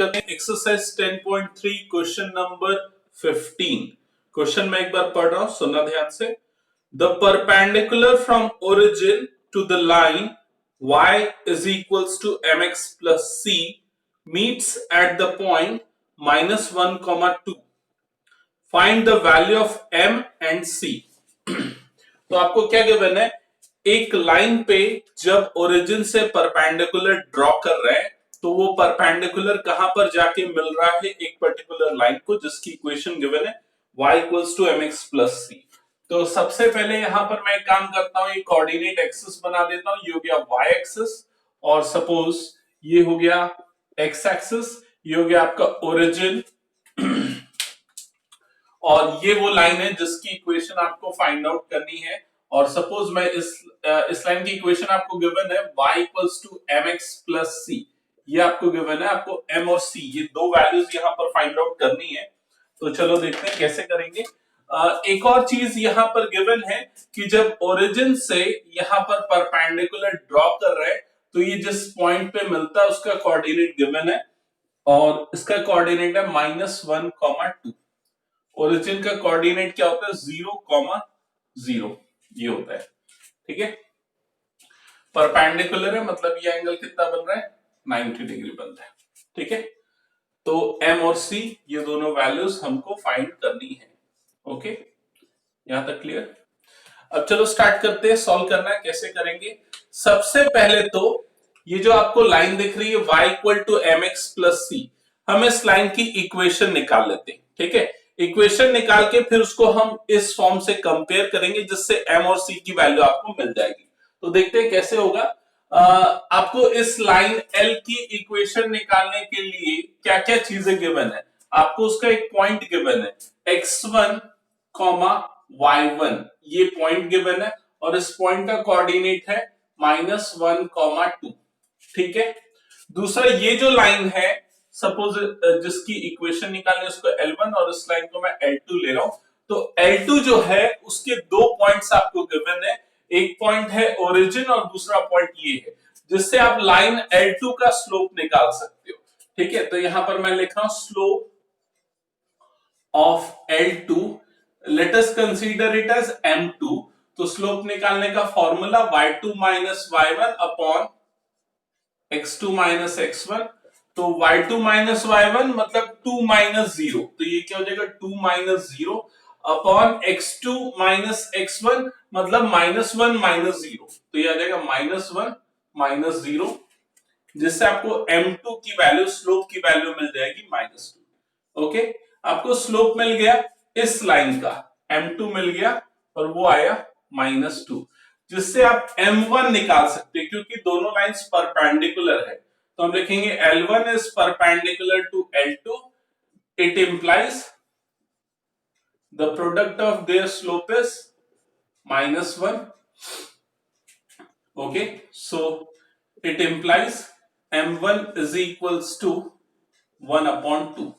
करते हैं exercise 10.3 question number 15। Question मैं एक बार पढ़ रहा हूं, सुनना ध्यान से। The perpendicular from origin to the line y is equals to mx plus c meets at the point -1, 2. Find the value of m and c. तो आपको क्या गिवन है, एक लाइन पे जब ओरिजिन से परपेंडिकुलर ड्रॉ कर रहे हैं तो वो परपेंडिकुलर कहां पर जाके मिल रहा है, एक पर्टिकुलर लाइन को जिसकी इक्वेशन गिवन है y equals to mx plus c। तो सबसे पहले यहां पर मैं एक काम करता हूं, ये कोऑर्डिनेट एक्सिस बना देता हूं। ये हो गया y एक्सिस और सपोज ये हो गया x एक्सिस, ये हो गया आपका ओरिजिन और ये वो लाइन है जिसकी इक्वेशन आपको फाइंड आउट करनी है। और सपोज मैं इस लाइन की इक्वेशन आपको गिवन है y equals to mx plus c, ये आपको गिवन है, आपको m और c ये दो वैल्यूज यहां पर फाइंड आउट करनी है। तो चलो देखते हैं कैसे करेंगे। एक और चीज यहां पर गिवन है कि जब ओरिजिन से यहां पर परपेंडिकुलर ड्रॉ कर रहे हैं तो ये जिस पॉइंट पे मिलता है उसका कोऑर्डिनेट गिवन है और इसका कोऑर्डिनेट है -1, 2। ओरिजिन का कोऑर्डिनेट क्या होता है, 0, 0 ये होता है। ठीक है, परपेंडिकुलर है मतलब ये एंगल कितना बन रहा है, 90 डिग्री बन रहा है। ठीक है, तो m और c ये दोनों वैल्यूज हमको फाइंड करनी है। ओके, यहां तक क्लियर। अब चलो स्टार्ट करते हैं, सॉल्व करना है। कैसे करेंगे, सबसे पहले तो ये जो आपको लाइन दिख रही है y equal to mx plus c, हम इस लाइन की इक्वेशन निकाल लेते हैं। ठीक है, इक्वेशन निकाल के फिर उसको हम इस फॉर्म से कंपेयर करेंगे जिससे m और c की वैल्यू आपको मिल जाएगी। तो देखते हैं कैसे होगा। आपको इस लाइन L की इक्वेशन निकालने के लिए क्या क्या चीजें गिवन है, आपको उसका एक पॉइंट गिवन है x1, y1 ये पॉइंट गिवन है और इस पॉइंट का कोऑर्डिनेट है -1, 2। ठीक है, दूसरा ये जो लाइन है सपोज जिसकी इक्वेशन निकालनी है उसको L1 और इस लाइन को मैं L2 ले रहा हूं, तो L2 जो है उसके दो पॉइंट्स आपको गिवन है, एक पॉइंट है ओरिजिन और दूसरा पॉइंट ये है जिससे आप लाइन L2 का स्लोप निकाल सकते हो। ठीक है, तो यहां पर मैं लिख रहा हूं slope of L2, let us consider it as M2। तो स्लोप निकालने का formula y2 minus y1 upon x2 minus x1। तो y2 माइनस y1 मतलब 2 माइनस 0, तो ये क्या हो जाएगा 2 minus 0 upon x2 minus x1 मतलब -1 माइनस 0, तो ये आ जाएगा -1 माइनस 0, जिससे आपको m2 की वैल्यू, स्लोप की वैल्यू मिल जाएगी -2। ओके, आपको स्लोप मिल गया इस लाइन का, m2 मिल गया और वो आया -2, जिससे आप m1 निकाल सकते हैं क्योंकि दोनों लाइंस परपेंडिकुलर है। तो हम लिखेंगे L1 is perpendicular to L2, it implies the product of their slope is -1. Okay, so it implies m1 is equals to 1/2।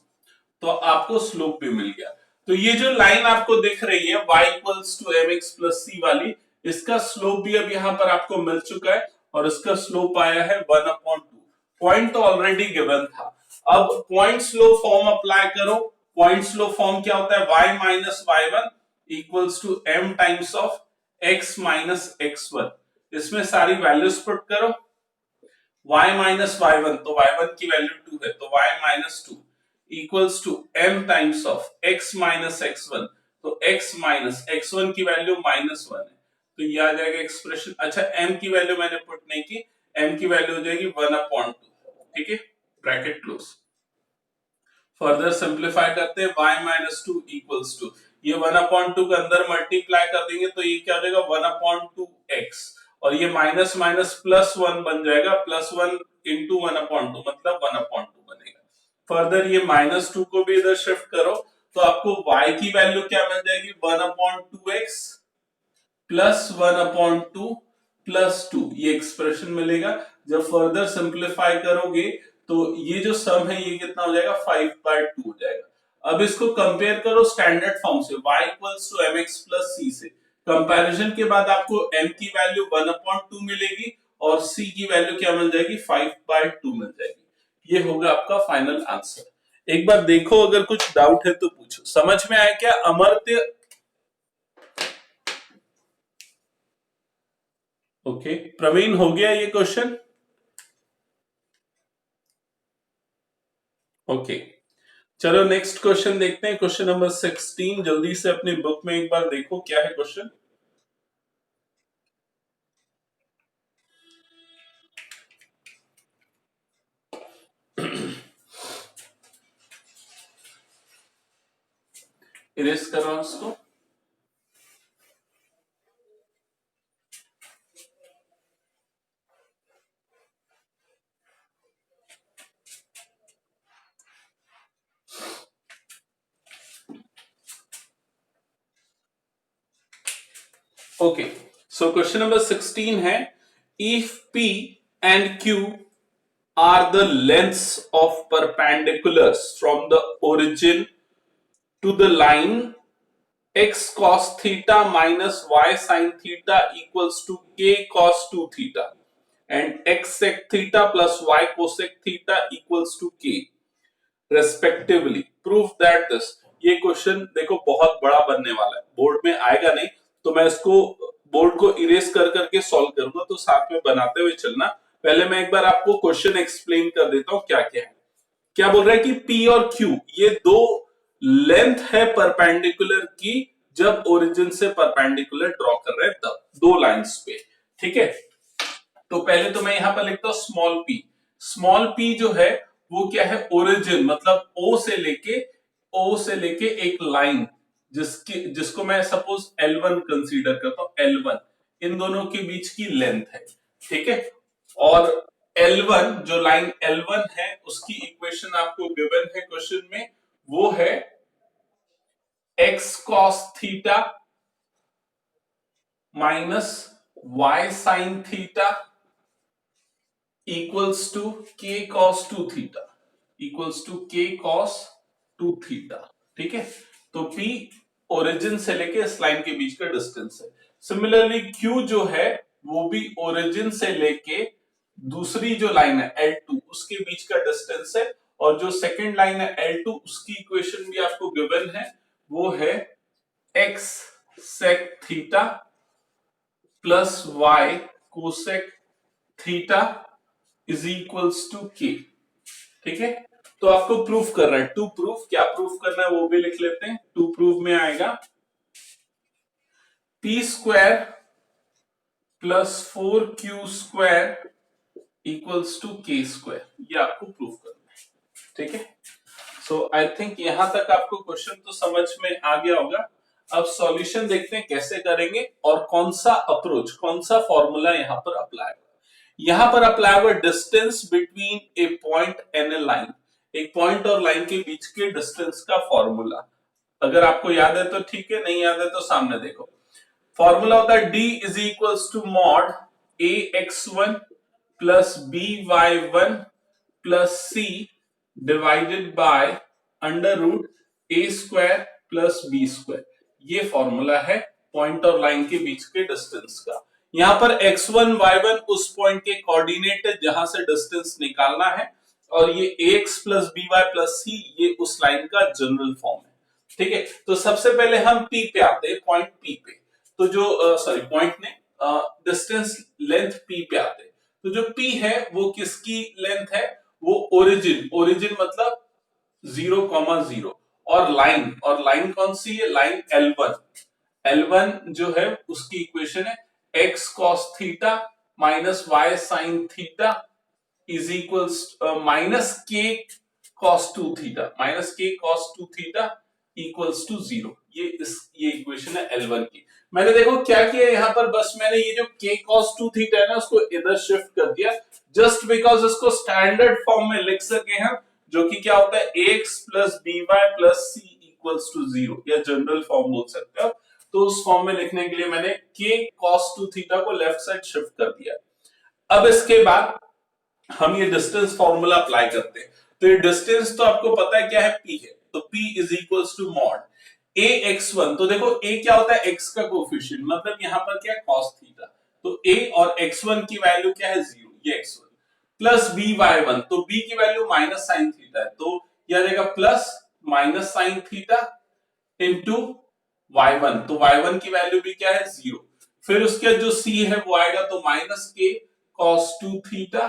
तो आपको स्लोप भी मिल गया। तो ये जो लाइन आपको दिख रही है y equals to mx plus c वाली, इसका स्लोप भी अब यहां पर आपको मिल चुका है और इसका स्लोप आया है 1/2। पॉइंट तो ऑलरेडी गिवन था, अब पॉइंट स्लो फॉर्म अप्लाई करो। पॉइंट स्लो फॉर्म क्या होता है, y minus y1 equals to m times of x minus x1। इसमें सारी वैल्यूज पुट करो, y माइनस y1 तो y1 की वैल्यू 2 है तो y minus 2 equals to m times of x minus x1, तो x माइनस x1 की value -1 है तो ये आ जाएगा एक्सप्रेशन। अच्छा, m की वैल्यू मैंने पुट नहीं की, m की वैल्यू हो जाएगी 1/2। ठीक है, ब्रैकेट क्लोज। फर्दर सिंप्लीफाई करते हैं, y माइनस 2 इक्वल्स टू ये 1/2 के अंदर मल्टीप्लाई कर देंगे तो ये क्या हो जाएगा 1/2x और ये माइनस माइनस प्लस 1 बन जाएगा, +1 इंटू 1/2 मतलब 1/2 बनेगा। फर्दर ये -2 को भी इधर शिफ्ट करो तो आपको y की वैल्यू क्या मिल जाएगी 1/2x प्लस 1/2 प्लस 2, ये एक्सप्रेशन मिलेगा। जब फर्दर सिंप्लीफाई करोगे तो ये जो सम है ये कितना हो जाएगा 5/2 हो जाएगा। अब इसको कंपेयर करो स्टैंडर्ड फॉर्म से y equals to mx plus c से। कंपैरिजन के बाद आपको m की वैल्यू 1/2 मिलेगी और c की वैल्यू क्या मिल जाएगी 5/2 मिल जाएगी। ये होगा आपका फाइनल आंसर। एक बार देखो, अगर कुछ डाउट है तो पूछो। समझ में आया क्या अमर्त्य? ओके प्रवीण, हो गया ये क्वेश्चन? ओके चलो नेक्स्ट क्वेश्चन देखते हैं। क्वेश्चन नंबर 16, जल्दी से अपनी बुक में एक बार देखो क्या है क्वेश्चन। इरेज कर रहा हूं उसको। ओके सो क्वेश्चन नंबर 16 है, if P and Q are the lengths of perpendiculars from the origin to the line x cos theta minus y sin theta equals to k cos 2 theta and x sec theta plus y cosec theta equals to k respectively prove that this. ये question देखो बहुत बड़ा बनने वाला है, board में आएगा नहीं, तो मैं इसको बोर्ड को इरेज कर करके सॉल्व करूंगा, तो साथ में बनाते हुए चलना। पहले मैं एक बार आपको क्वेश्चन एक्सप्लेन कर देता हूं क्या क्या है। क्या बोल रहा है कि P और Q ये दो लेंथ है परपेंडिकुलर की, जब ओरिजिन से परपेंडिकुलर ड्रॉ कर रहे हैं तब दो लाइंस पे, ठीक है। तो पहले तो मैं यहां पर लिखता हूं स्मॉल p। स्मॉल p जो है वो क्या है, ओरिजिन मतलब ओ से लेके एक लाइन जिसको मैं सपोज L1 कंसीडर करता हूं, L1 इन दोनों के बीच की लेंथ है, ठीक है। और L1 जो लाइन L1 है उसकी इक्वेशन आपको गिवन है क्वेश्चन में, वो है x cos theta minus y sin theta equals to k cos 2 theta equals to k cos 2 theta, ठीक है। तो P ओरिजिन से लेके इस लाइन के बीच का डिस्टेंस है। सिमिलरली Q जो है वो भी ओरिजिन से लेके दूसरी जो लाइन है L2 उसके बीच का डिस्टेंस है, और जो सेकंड लाइन है L2 उसकी इक्वेशन भी आपको गिवन है, वो है x sec theta plus y cosec theta is equals to k, ठीक है। तो आपको प्रूफ कर रहा है, टू प्रूफ, क्या प्रूफ करना है वो भी लिख लेते हैं। टू प्रूफ में आएगा p square plus 4q square equals to k square, ये आपको प्रूफ करना है, ठीक है। सो आई थिंक यहां तक आपको क्वेश्चन तो समझ में आ गया होगा। अब सॉल्यूशन देखते हैं कैसे करेंगे और कौन सा अप्रोच, कौन सा फॉर्मूला यहां पर अप्लाई होगा। यहां पर अप्लाई होगा distance between A point and A line, एक पॉइंट और लाइन के बीच के डिस्टेंस का फॉर्मूला। अगर आपको याद है तो ठीक है, नहीं याद है तो सामने देखो। फॉर्मूला होता है d is equals to mod a x1 plus b y1 plus c divided by under root a square plus b square. ये फॉर्मूला है पॉइंट और लाइन के बीच के डिस्टेंस का। यहाँ पर x1 y1 उस पॉइंट के कोऑर्डिनेट है जहां से डिस्टेंस निकालना है, और ये ax plus by plus c ये उस लाइन का जनरल फॉर्म है, ठीक है। तो सबसे पहले हम P पे आते हैं, पॉइंट P पे। तो जो सॉरी पॉइंट ने डिस्टेंस लेंथ P पे आते हैं। तो जो P है वो किसकी लेंथ है, वो ओरिजिन मतलब 0,0, और लाइन कौन सी है, लाइन L1 जो है उसकी इक्वेशन है x cos theta minus y sin theta is equals minus k cos 2 theta equals to 0। ये इक्वेशन है L1 की। मैंने देखो क्या किया यहाँ पर, बस मैंने ये जो k cos 2 थीटा है ना उसको इधर शिफ्ट कर दिया, जस्ट बिकॉज इसको स्टैंडर्ड फॉर्म में लिख सके हम, जो कि क्या होता है ax plus by plus c equals to 0, या जनरल फॉर्म बोल सकते हो। तो उस फॉर्म में लिखने के लिए मैंने k cos 2 थीटा को लेफ्ट साइड शिफ्ट कर दिया। अब इसके बाद हम ये डिस्टेंस फॉर्मूला अप्लाई करते हैं। तो ये डिस्टेंस तो आपको पता है क्या है, p है, तो p is equals to mod a x1। तो देखो a क्या होता है, x का कोफिशिएंट, मतलब यहाँ पर क्या है cos थीटा, तो a और x1 की वैल्यू क्या है 0, ये x1। Plus B Y one, तो बी की वैल्यू माइनस साइन थीटा है, तो यह आ जाएगा plus minus sine theta into Y one, तो वाई वन की वैल्यू भी क्या है 0। फिर उसके जो सी है वो आएगा तो minus K cos 2 theta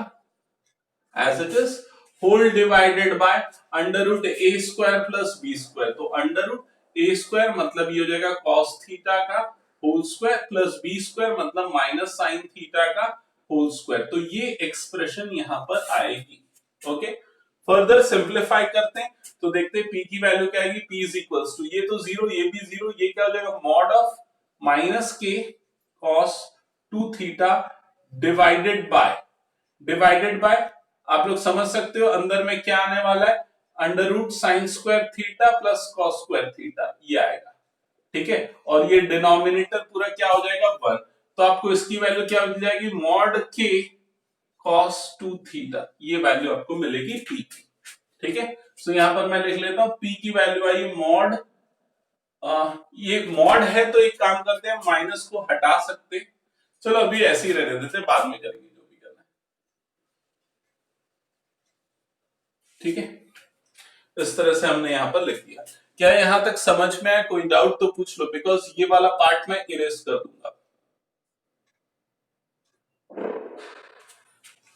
as it is whole divided by under root A square plus B square, तो अंडर रूट ए स्क्वायर मतलब ये हो जाएगा कॉस थीटा का whole square plus B square मतलब माइनस साइन थीटा का whole square, तो ये एक्सप्रेशन यहां पर आएगी। ओके, फर्दर सिंप्लीफाई करते हैं तो देखते हैं p की वैल्यू क्या आएगी, p इज इक्वल्स टू ये तो 0 ये भी 0, ये क्या हो जाएगा mod of minus K cos 2 theta divided by आप लोग समझ सकते हो अंदर में क्या आने वाला है, under root sine square theta plus cos square theta ये आएगा। ठीक है, और ये डिनोमिनेटर पूरा क्या हो जाएगा 1, तो आपको इसकी वैल्यू क्या मिल जाएगी मॉड के cos 2 थीटा, ये वैल्यू आपको मिलेगी p की। ठीक है, सो यहां पर मैं लिख लेता हूं p की वैल्यू आई मॉड, ये मॉड है तो एक काम करते हैं माइनस को हटा सकते, चलो अभी ऐसे ही रहने देते, बाद में करेंगे जो भी करना है। ठीक है, इस तरह से हमने यहां पर लिख दिया। क्या यहां तक समझ में आया? कोई डाउट तो पूछ लो, बिकॉज ये वाला पार्ट मैं इरेज कर दूंगा।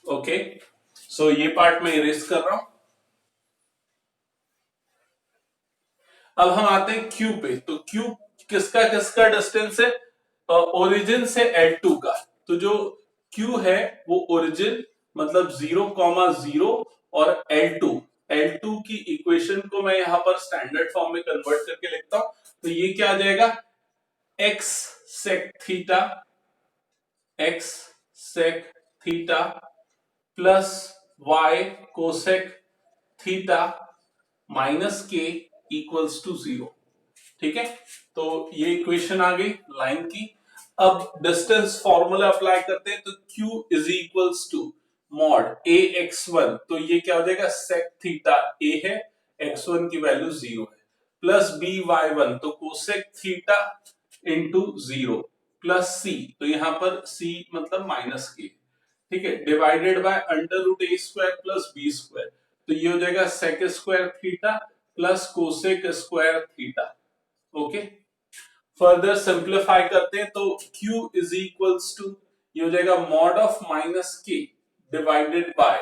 ओके, सो ये पार्ट मैं इरेज कर रहा हूं। अब हम आते हैं क्यू पे, तो क्यू किसका किसका डिस्टेंस है, ओरिजिन से L2 का, तो जो क्यू है वो ओरिजिन मतलब 0,0 और L2 की इक्वेशन को मैं यहां पर स्टैंडर्ड फॉर्म में कन्वर्ट करके लिखता हूं, तो ये क्या आ जाएगा x sec theta plus y cosec theta minus के इक्वल्स टू 0। ठीक है, तो ये इक्वेशन आ गई लाइन की। अब डिस्टेंस फॉर्मूला अप्लाई करते हैं, तो q is equals to mod a x1, तो ये क्या हो जाएगा sec थीटा a है, x1 की वैल्यू 0 है, प्लस b y1 तो cosec theta into 0 plus c, तो यहां पर c मतलब माइनस के। ठीक है, divided by under root A square plus B square, तो ये हो जाएगा sec square theta plus cosec square theta. Okay, further simplify करते हैं तो q इज इक्वल्स टू ये हो जाएगा मॉड ऑफ माइनस के डिवाइडेड बाय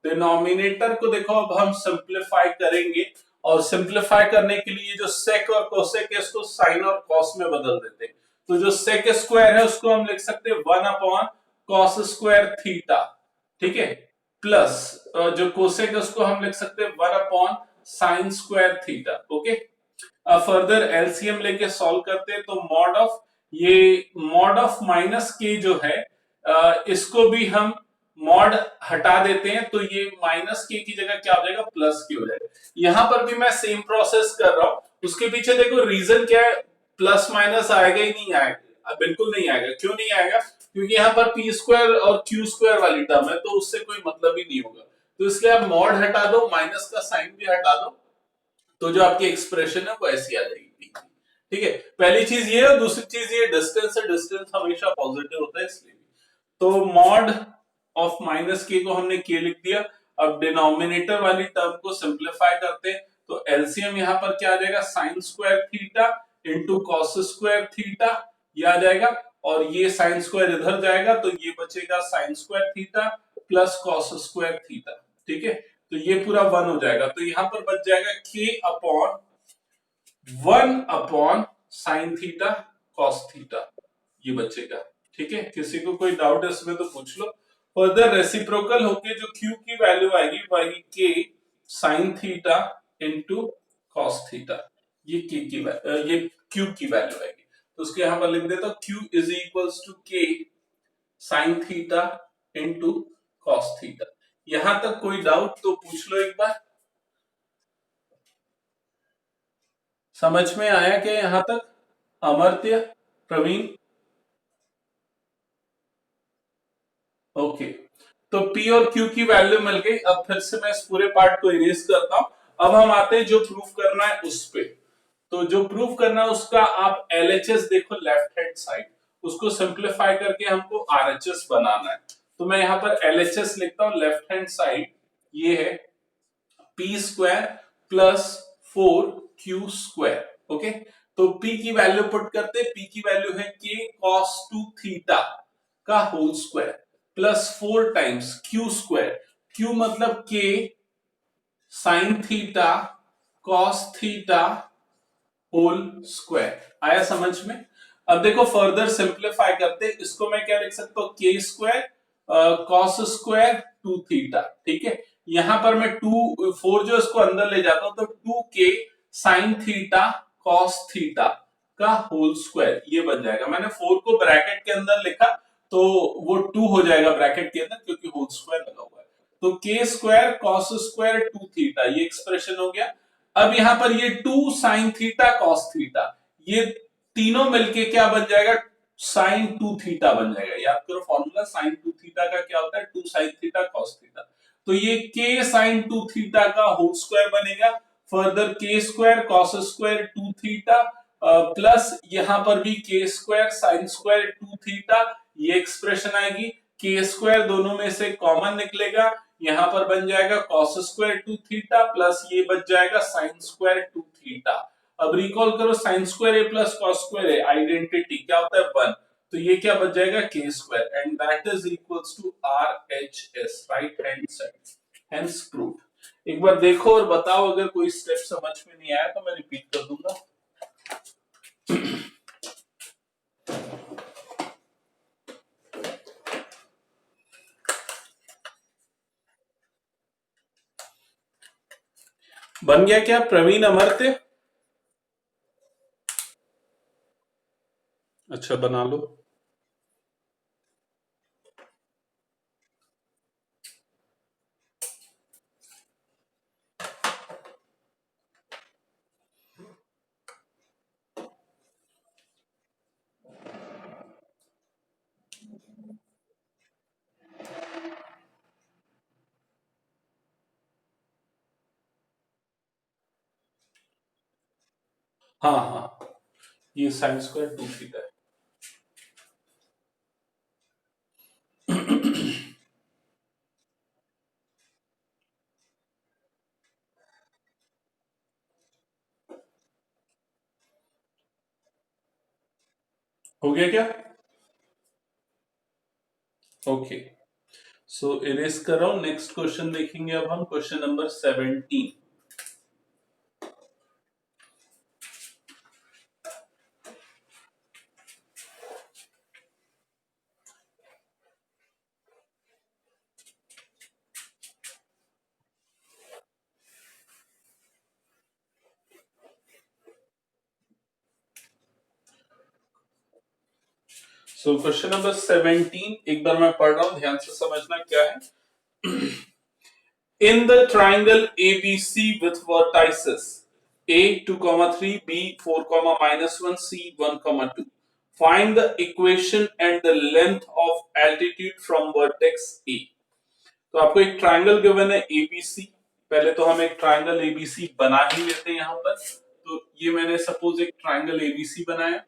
डिनोमिनेटर को देखो अब हम सिंप्लीफाई करेंगे, और सिंप्लीफाई करने के लिए जो सेक और कोसेक है उसको साइन और कॉस में बदल देते हैं, तो जो सेक स्क्वायर है उसको हम लिख सकते हैं 1 अपॉन कॉस स्क्वायर थीटा। ठीक है, प्लस जो कोसेक है उसको हम लिख सकते हैं 1 upon sine square theta. Okay, अब फर्दर एलसीएम लेके सॉल्व करते हैं, तो मॉड ऑफ माइनस के जो है इसको भी हम मॉड हटा देते हैं, तो ये माइनस के की जगह क्या हो जाएगा प्लस के हो जाएगा। यहां पर भी मैं सेम प्रोसेस कर रहा हूं, उसके पीछे देखो रीजन क्या है, प्लस माइनस आएगा ही नहीं, आएगा बिल्कुल नहीं आएगा। क्यों नहीं आएगा? क्योंकि यहाँ पर पी स्क्वायर और क्यू स्क्वायर वाली टर्म है, तो उससे कोई मतलब ही नहीं होगा, तो इसलिए आप मॉड हटा दो, माइनस का साइन भी हटा दो, तो जो आपकी एक्सप्रेशन है वो ऐसी आ जाएगी। ठीक है, पहली चीज ये है, दूसरी चीज ये डिस्टेंस है, डिस्टेंस हमेशा पॉजिटिव होता है इसलिए। तो मॉड ऑफ माइनस के को हमने के लिख दिया। अब डिनोमिनेटर वाली टर्म को सिंप्लीफाई करते हैं, तो एलसीएम यहाँ पर क्या आ जाएगा sign square theta into cos square theta, ये आ जाएगा, और ये साइन स्क्वायर इधर जाएगा तो ये बचेगा sign square theta plus cos square theta. ठीक है, तो ये पूरा 1 हो जाएगा, तो यहां पर बच जाएगा k upon 1 upon sine theta cos theta, ये बचेगा। ठीक है, किसी को कोई डाउट है इसमें तो पूछ लो। फर्दर रेसिप्रोकल होके जो q की वैल्यू आएगी वही k sine theta into cos theta, ये q की वैल्यू आएगी, तो उसके यहां पर लिख देता हूं q is equals to k sine theta into cos theta. यहां तक कोई डाउट तो पूछ लो एक बार। समझ में आया क्या यहां तक? अमर्त्य, प्रवीण? ओके, तो P और Q की वैल्यू मिल गई। अब फिर से मैं इस पूरे पार्ट को इरेज करता हूं। अब हम आते हैं जो प्रूफ करना है उस पे, तो जो प्रूफ करना है उसका आप LHS देखो लेफ्ट हैंड साइड, उसको सिंप्लीफाई करके हमको RHS बनाना है। तो मैं यहाँ पर LHS लिखता हूं, लेफ्ट हैंड साइड ये है P square plus 4q²। Okay, तो p की वैल्यू पुट करते, p की वैल्यू है k cos 2 थीटा का whole square plus 4 times q²। q मतलब k sine theta cos theta whole square. आया समझ में? अब देखो फर्दर सिंप्लीफाई करते, इसको मैं क्या लिख सकता हूं, के स्क्वायर कॉस स्क्वायर 2 थीटा। ठीक है, यहां पर मैं 4 जो इसको अंदर ले जाता हूं, तो 2k sign theta cos theta का होल स्क्वायर ये बन जाएगा। मैंने 4 को ब्रैकेट के अंदर लिखा तो वो 2 हो जाएगा ब्रैकेट के अंदर, क्योंकि होल स्क्वायर लगा हुआ है। तो के स्क्वायर कॉस स्क्वायर 2 थीटा ये एक्सप्रेशन हो गया। अब यहां पर ये 2 साइन थीटा कॉस थीटा ये तीनों मिलके क्या बन जाएगा, साइन 2 थीटा बन जाएगा। याद करो फॉर्मूला, साइन 2 थीटा का क्या होता है, 2 साइन थीटा कॉस थीटा। तो ये के साइन 2 थीटा का होल स्क्वायर बनेगा। फर्दर के square cos square 2 theta plus यहां पर भी के स्क्वायर साइन स्क्वायर 2 थीटा ये एक्सप्रेशन आएगी। के स्क्वायर दोनों में से कॉमन निकलेगा, यहां पर बन जाएगा cos स्क्वायर 2 थीटा प्लस ये बच जाएगा sin स्क्वायर 2 थीटा। अब रिकॉल करो, sin स्क्वायर ए प्लस cos स्क्वायर ए आइडेंटिटी क्या होता है 1, तो ये क्या बच जाएगा k square and that is equals to RHS, right hand side, hence proved. एक बार देखो और बताओ, अगर कोई स्टेप समझ में नहीं आया तो मैं रिपीट कर दूंगा। बन गया क्या प्रवीण अमर्त्य? अच्छा बना लो। हाँ हाँ, ये साइन स्क्वायर 2 थीटा है। हो गया क्या? ओके, सो इरेज कर रहा हूं। नेक्स्ट क्वेश्चन देखेंगे अब हम, question number 17। So question number 17 एक बार मैं पढ़ रहा हूं, ध्यान से समझना क्या है। In the triangle ABC with vertices A 2, 3, B 4, -1, C 1, 2. Find the equation and the length of altitude from vertex A. तो आपको एक ट्रायंगल गिवन है ABC। पहले तो हम एक ट्रायंगल ABC बना ही लेते हैं यहाँ पर। तो ये मैंने सपोज एक ट्रायंगल ABC बनाया,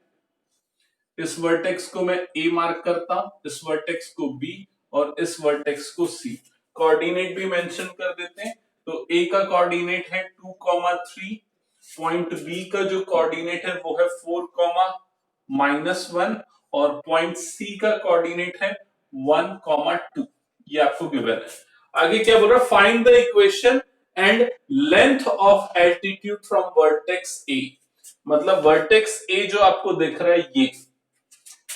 इस वर्टेक्स को मैं A मार्क करता हूं, इस वर्टेक्स को B और इस वर्टेक्स को C। कोऑर्डिनेट भी मेंशन कर देते हैं। तो A का कोऑर्डिनेट है 2, 3, पॉइंट B का जो कोऑर्डिनेट है वो है 4, -1 और पॉइंट C का कोऑर्डिनेट है 1, 2। ये आपको गिवन है। आगे क्या बोल रहा है, find the equation and length of altitude from vertex A। मतलब वर्टेक्स A जो आपको दिख रहा है ये,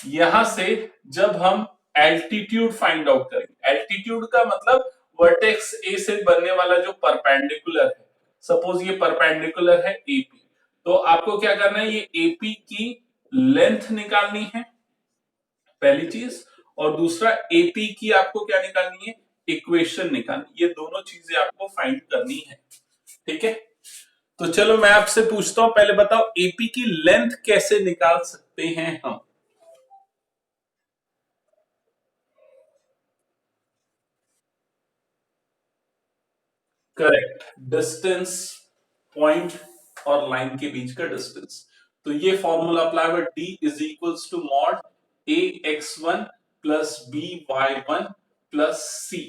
यहां से जब हम एल्टीट्यूड फाइंड आउट करेंगे, एल्टीट्यूड का मतलब वर्टेक्स ए से बनने वाला जो परपेंडिकुलर है, सपोज ये परपेंडिकुलर है एपी, तो आपको क्या करना है, ये एपी की लेंथ निकालनी है पहली चीज, और दूसरा एपी की आपको क्या निकालनी है, इक्वेशन निकालनी। ये दोनों चीजें आपको फाइंड करनी है। ठीक है, तो चलो मैं आपसे पूछता हूं, पहले बताओ एपी की लेंथ कैसे निकाल सकते हैं हम। करेक्ट, डिस्टेंस, पॉइंट और लाइन के बीच का डिस्टेंस। तो ये फॉर्मूला अप्लाई हुआ, D is equals to mod A X one plus B Y one plus C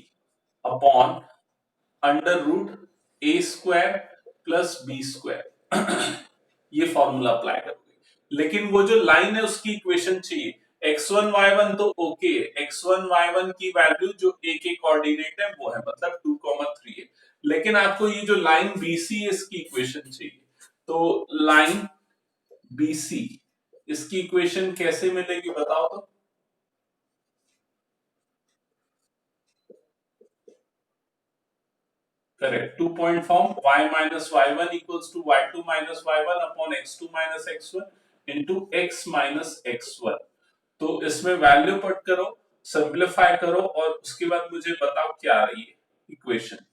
upon under root A square plus B square ये फॉर्मूला अप्लाई करोगे। लेकिन वो जो लाइन है उसकी इक्वेशन चाहिए। x1 y1 तो ओके है, x1 y1 की वैल्यू जो a के कोऑर्डिनेट है वो है, मतलब 2,3 है। लेकिन आपको ये जो लाइन BC है इसकी इक्वेशन चाहिए। तो लाइन BC इसकी इक्वेशन कैसे मिलेगी बताओ तो। Correct, 2 point form y minus y1 equals to y2 minus y1 upon x2 minus x1 into x minus x1। तो इसमें वैल्यू पुट करो, सिंप्लीफाई करो और उसके बाद मुझे बताओ क्या आ रही है इक्वेशन।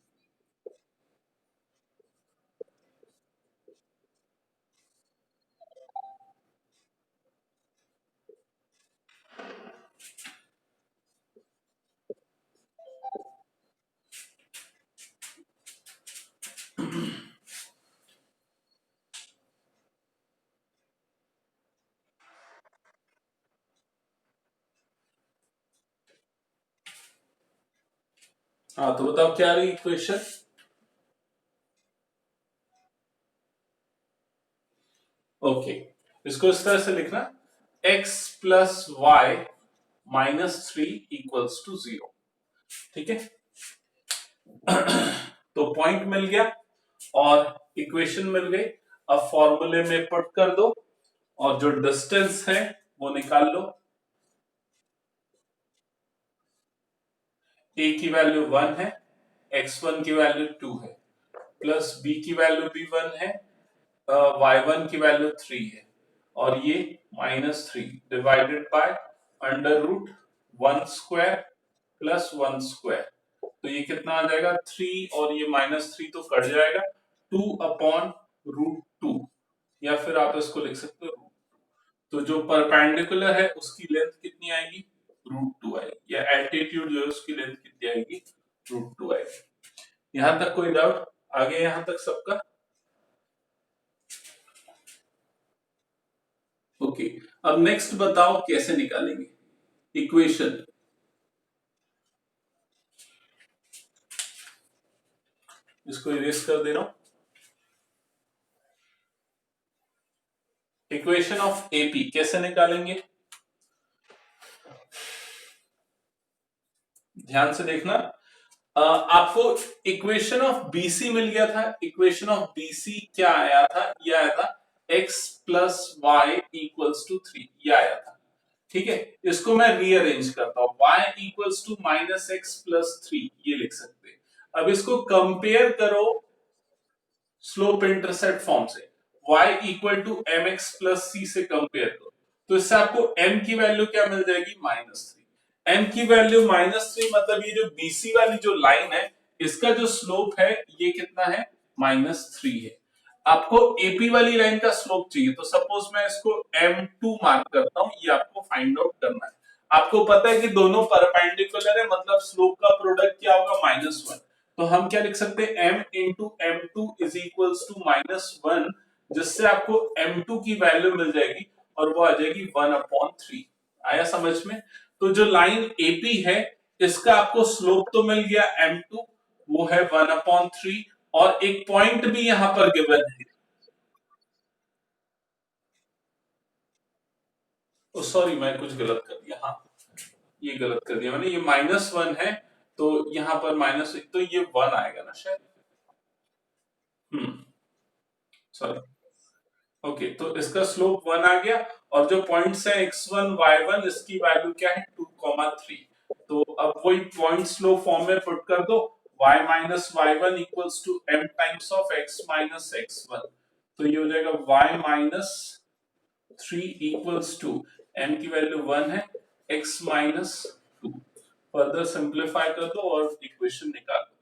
हाँ तो बताओ क्या आ रही इक्वेशन। ओके, इसको इस तरह से लिखना, x plus Y minus 3 equals to 0। ठीक है, तो पॉइंट मिल गया और इक्वेशन मिल गई। अब फॉर्मूले में पुट कर दो और जो डिस्टेंस है वो निकाल लो। a की वैल्यू 1 है, x1 की वैल्यू 2 है, प्लस b की वैल्यू भी 1 है, y1 की वैल्यू 3 है, और ये -3 divided by under root 1 square plus 1 square. तो ये कितना आ जाएगा 3 और ये -3 तो कट जाएगा, 2 अपॉन रूट 2, या फिर आप इसको लिख सकते हो। तो जो परपेंडिकुलर है उसकी लेंथ कितनी आएगी, √2 आएगी, या एल्टीट्यूड जो है उसकी लेंथ कितनी आएगी, √2 आएगी। यहां तक कोई डाउट आगे यहां तक सबका। ओके, अब नेक्स्ट बताओ कैसे निकालेंगे इक्वेशन। इसको इरेज कर दे रहा हूं। इक्वेशन ऑफ एपी कैसे निकालेंगे, ध्यान से देखना। आपको इक्वेशन ऑफ बीसी मिल गया था। इक्वेशन ऑफ बीसी क्या आया था, ये आया था x plus Y equals to 3, ये आया था। ठीक है, इसको मैं रीअरेंज करता हूं, y equals to minus X plus 3 ये लिख सकते हैं। अब इसको कंपेयर करो स्लोप इंटरसेप्ट फॉर्म से, y equal to M X plus C से कंपेयर करो, तो इससे आपको m की वैल्यू क्या मिल जाएगी, -3। m की वैल्यू -3 मतलब ये जो BC वाली जो लाइन है इसका जो स्लोप है ये कितना है, -3 है। आपको AP वाली लाइन का स्लोप चाहिए, तो सपोज मैं इसको M2 मार्क करता हूं, ये आपको फाइंड आउट करना है। आपको पता है कि दोनों परपेंडिकुलर है, मतलब स्लोप का प्रोडक्ट क्या होगा, -1। तो हम क्या लिख सकते हैं, m into M two is equals to -1, जिससे आपको m2 की वैल्यू मिल जाएगी और वो आ जाएगी 1/3। आया समझ में। तो जो लाइन AP है इसका आपको स्लोप तो मिल गया m2, वो है 1/3, और एक पॉइंट भी यहां पर गिवन है। ओ सॉरी, मैं कुछ गलत कर दिया, हाँ ये गलत कर दिया मैंने, ये -1 है, तो यहां पर -1 तो ये 1 आएगा ना शायद। सॉरी। ओके, तो इसका स्लोप 1 आ गया, और जो पॉइंट्स है x1 y1 इसकी वैल्यू क्या है, 2,3। तो अब वही पॉइंट स्लोप फॉर्म में पुट कर दो, y minus y1 equals to m times of x minus x1। तो ये हो जाएगा y minus 3 equals to m की वैल्यू 1 है, x माइनस 2। फर्दर सिंप्लीफाई कर दो और इक्वेशन निकाल दो।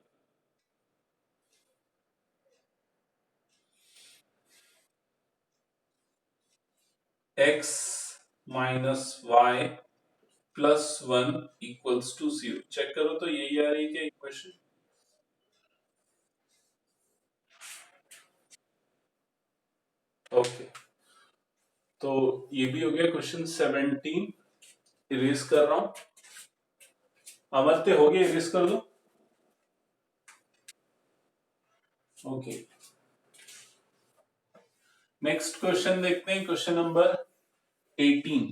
x minus y +1 equals to 0, check करो तो यही आ रही है क्या इक्वेशन। ओके, तो ये भी हो गया क्वेश्चन 17, इरेज कर रहा हूं। अमरते हो गया, इरेज कर दो। ओके, नेक्स्ट क्वेश्चन देखते हैं, क्वेश्चन नंबर 18।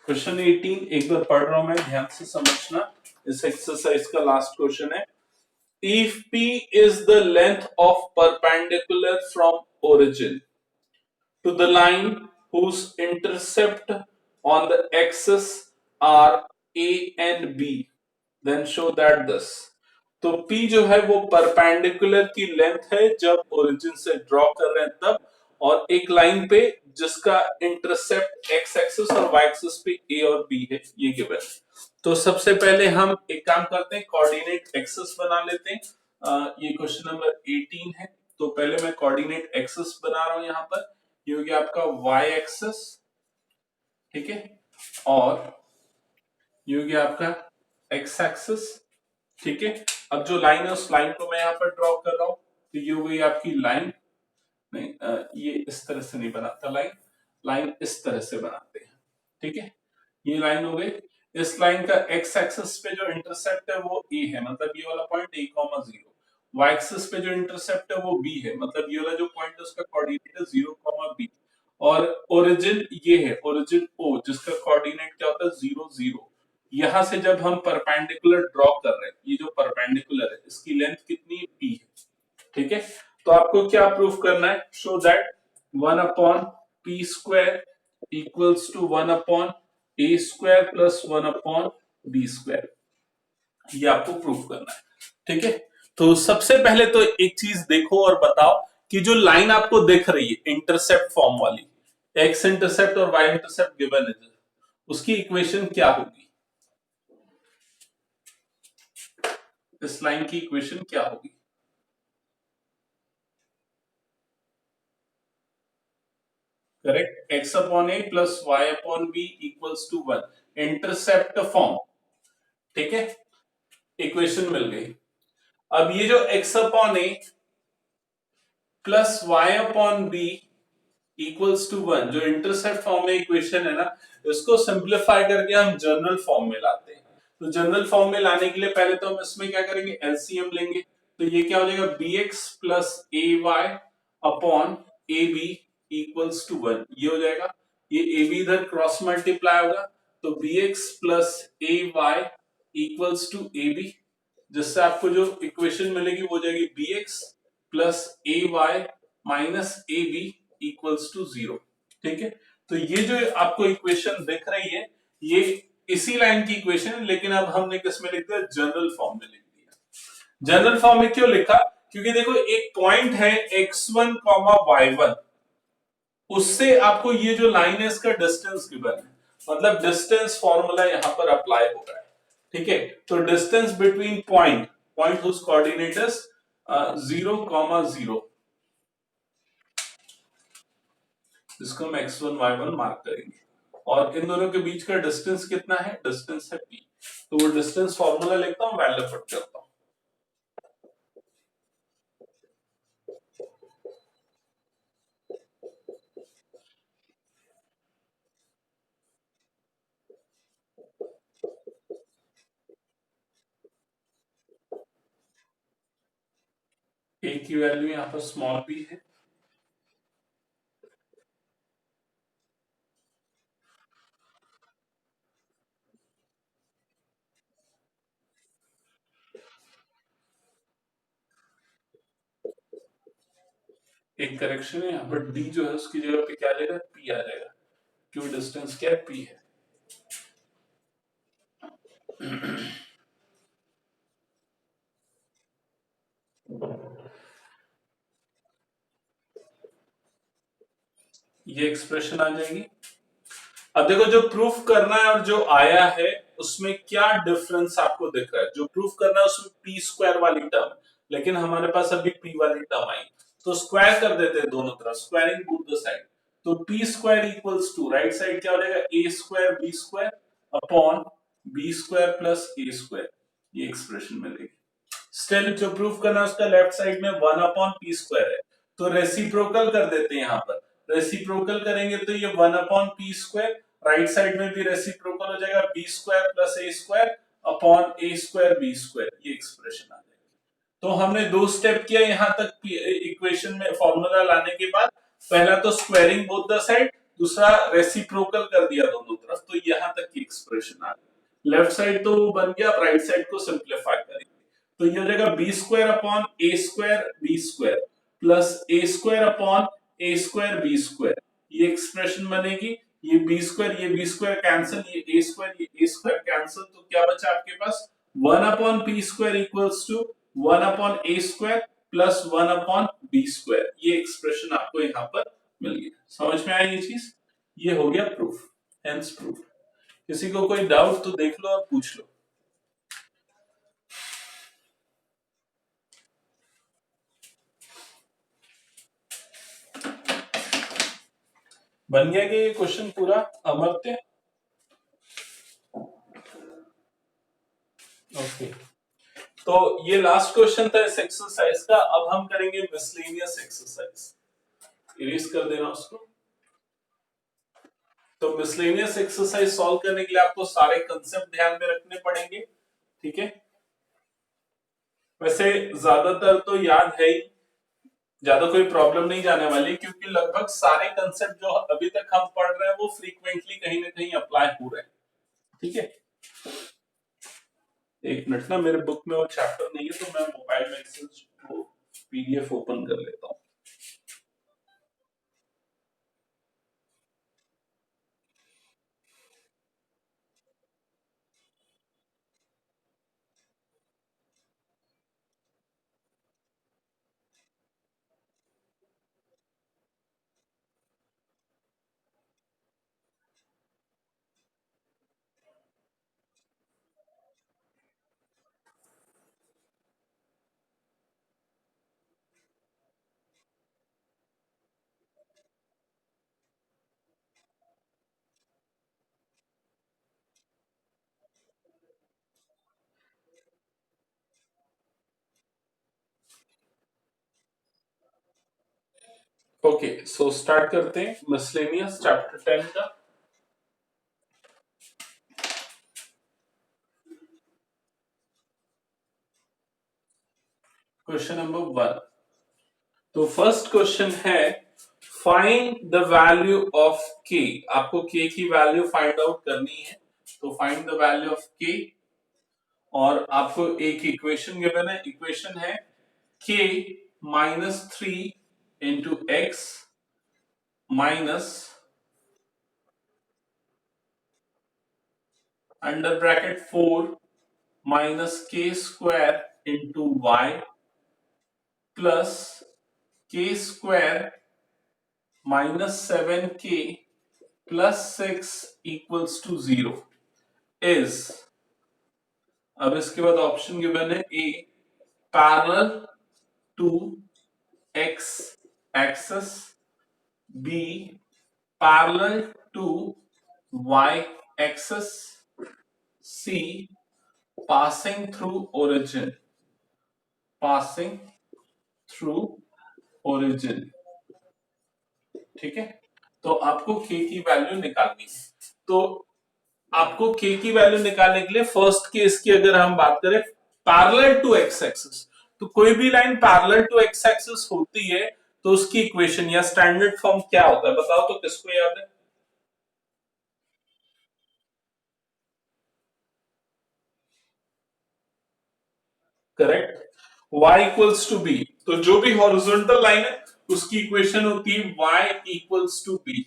क्वेश्चन 18 एक बार पढ़ रहा हूं मैं, ध्यान से समझना। इस एक्सरसाइज का लास्ट क्वेश्चन है। If P is the length of perpendicular from origin to the line whose intercept on the axis are A and B, then show that this। तो P जो है वो परपेंडिकुलर की लेंथ है जब origin से draw कर रहे हैं तब, और एक लाइन पे जिसका इंटरसेप्ट एक्स एक्सिस और वाई एक्सिस पे ए और बी है, ये गिवन है। तो सबसे पहले हम एक काम करते हैं, कोऑर्डिनेट एक्सिस बना लेते हैं। ये क्वेश्चन नंबर 18 है, तो पहले मैं कोऑर्डिनेट एक्सिस बना रहा हूं यहां पर। ये हो गया आपका वाई एक्सिस, ठीक है, और ये हो गया आपका एक्स एक्सिस, ठीक है। अब जो लाइन है उस लाइन को मैं यहाँ पर ड्रॉ कर रहा हूं, तो ये हो गई आपकी लाइन। नहीं, ये इस तरह से नहीं बनाता लाइन, लाइन इस तरह से बनाते हैं, ठीक है। ये लाइन हो गई। इस लाइन का एक्स एक्सिस पे जो इंटरसेप्ट है वो ए है, मतलब ये वाला point A comma zero. Y axis पे जो इंटरसेप्ट है वो बी है, मतलब ये वाला जो पॉइंट है उसका कोऑर्डिनेट है जीरो कॉमा बी। और ओरिजिन ये है, ओरिजिन ओ, जिसका कोऑर्डिनेट क्या होता है, जीरो जीरो। यहां से जब हम परपेंडिकुलर ड्रॉ कर रहे हैं, ये जो परपेंडिकुलर है इसकी लेंथ कितनी है, पी है, ठीक है। तो आपको क्या प्रूफ करना है, show that 1 upon P square equals to 1 upon A square plus 1 upon B square, ये आपको प्रूफ करना है, ठीक है। तो सबसे पहले तो एक चीज देखो और बताओ कि जो लाइन आपको दिख रही है इंटरसेप्ट फॉर्म वाली, एक्स इंटरसेप्ट और वाई इंटरसेप्ट गिवन है, उसकी इक्वेशन क्या होगी, इस लाइन की इक्वेशन क्या होगी। Correct, X upon A plus Y upon B equals to 1, intercept form, ठीक है। इक्वेशन मिल गई। अब ये जो X upon A plus Y upon B equals to 1, जो इंटरसेप्ट फॉर्म में इक्वेशन है ना, इसको सिंप्लीफाई करके हम जनरल फॉर्म में लाते हैं। तो जनरल फॉर्म में लाने के लिए पहले तो हम इसमें क्या करेंगे, एलसीएम लेंगे। तो ये क्या हो जाएगा, B X plus A Y upon A B equals to 1, ये हो जाएगा। ये ए बी इधर क्रॉस मल्टीप्लाई होगा, तो B X plus A Y equals to A B, जिससे आपको जो इक्वेशन मिलेगी वो हो जाएगी B X plus A Y minus A B equals to 0, ठीक है। तो ये जो आपको इक्वेशन दिख रही है, ये इसी लाइन की इक्वेशन है, लेकिन अब हमने किस में लिख दिया, जनरल फॉर्म में लिख दिया। जनरल फॉर्म में क्यों लिखा, क्योंकि देखो एक पॉइंट है x1 y1, उससे आपको ये जो लाइन है इसका डिस्टेंस गिवन है, मतलब डिस्टेंस फॉर्मूला यहां पर अप्लाई हो रहा है, ठीक है। तो distance between point, point whose coordinate is 0,0, इसको हम x1 y1 मार्क करेंगे, और इन दोनों के बीच का डिस्टेंस कितना है, डिस्टेंस है p। तो वो डिस्टेंस फॉर्मूला लिखता हूं, वैल्यू पुट करता हूं। a की वैल्यू यहां पर स्मॉल p है, एक करेक्शन है, यहाँ पर d जो है उसकी जगह पे क्या आ जाएगा, p आ जाएगा, क्योंकि डिस्टेंस क्या है, p है। ये एक्सप्रेशन आ जाएगी। अब देखो जो प्रूफ करना है और जो आया है उसमें क्या डिफरेंस आपको दिख रहा है, जो प्रूफ करना है उसमें पी स्क्वायर वाली टर्म, लेकिन हमारे पास अभी पी वाली टर्म आई, तो स्क्वायर कर देते हैं दोनों तरफ, स्क्वायरिंग बोथ द साइड। तो P square equals to, right side क्या हो जाएगा, A square B square upon B square plus A square, ये एक्सप्रेशन मिलेगी। स्टिल जो प्रूफ करना है उसका लेफ्ट साइड में 1/p² है, तो रेसिप्रोकल कर देते हैं। यहाँ पर रेसिप्रोकल करेंगे तो ये 1/p², राइट साइड में भी रेसिप्रोकल हो जाएगा, b² plus a² upon a² b², ये एक्सप्रेशन आ जाएगी। तो हमने दो स्टेप किया यहां तक इक्वेशन में फॉर्मूला लाने के बाद। पहला तो स्क्वायरिंग बोथ द साइड, दूसरा रेसिप्रोकल कर दिया दोनों तरफ, तो यहां तक की एक्सप्रेशन आ गई। लेफ्ट साइड तो बन गया, अब राइट साइड को सिंप्लीफाई करेंगे तो ये हो जाएगा b² upon a² b² plus a² upon a² b², ये एक्सप्रेशन बनेगी। ये b² कैंसिल, ये a² कैंसिल, तो क्या बचा आपके पास 1/p² equals to 1/a² plus 1/b², ये एक्सप्रेशन आपको यहां पर मिल गया। समझ में आई ये चीज? ये हो गया प्रूफ, हेंस प्रूफ। किसी को कोई डाउट तो देख लो और पूछ लो। बन गया कि ये क्वेश्चन पूरा अमर्त्य? ओके, तो ये लास्ट क्वेश्चन था इस एक्सरसाइज का। अब हम करेंगे मिसलेनियस एक्सरसाइज, इरेज कर देना उसको। तो मिसलेनियस एक्सरसाइज सॉल्व करने के लिए आपको सारे कंसेप्ट ध्यान में रखने पड़ेंगे, ठीक है? वैसे ज्यादातर तो याद है ही, ज्यादा कोई प्रॉब्लम नहीं जाने वाली, क्योंकि लगभग सारे कंसेप्ट जो अभी तक हम पढ़ रहे हैं वो फ्रीक्वेंटली कहीं ना कहीं अप्लाई हो रहे हैं, ठीक है? एक मिनट ना, मेरे बुक में वो चैप्टर नहीं है तो मैं मोबाइल में एक्सेल को पीडीएफ ओपन कर लेता हूँ। ओके, सो स्टार्ट करते हैं मिसलेनियस चैप्टर 10 का। Question number 1। तो फर्स्ट क्वेश्चन है find the value of k। आपको k की वैल्यू फाइंड आउट करनी है, तो find the value of k। और आपको एक इक्वेशन गिवन है, इक्वेशन है k -3 into x minus under bracket 4 minus k² into y plus k² -7k plus 6 equals to 0 is. अब इसके बाद ऑप्शन गिवन है A parallel to x axis, B parallel to y axis, C passing through origin, passing through origin, ठीक है? तो आपको k की value निकालनी है। तो आपको k की वैल्यू निकालने के लिए फर्स्ट केस की अगर हम बात करें, पैरेलल टू एक्स एक्सिस, तो कोई भी line parallel to x axis होती है तो उसकी इक्वेशन या स्टैंडर्ड फॉर्म क्या होता है? बताओ तो, किसको याद है? Correct, y equals to b। तो जो भी हॉरिजॉन्टल लाइन है उसकी इक्वेशन होती है y इक्वल्स टू b।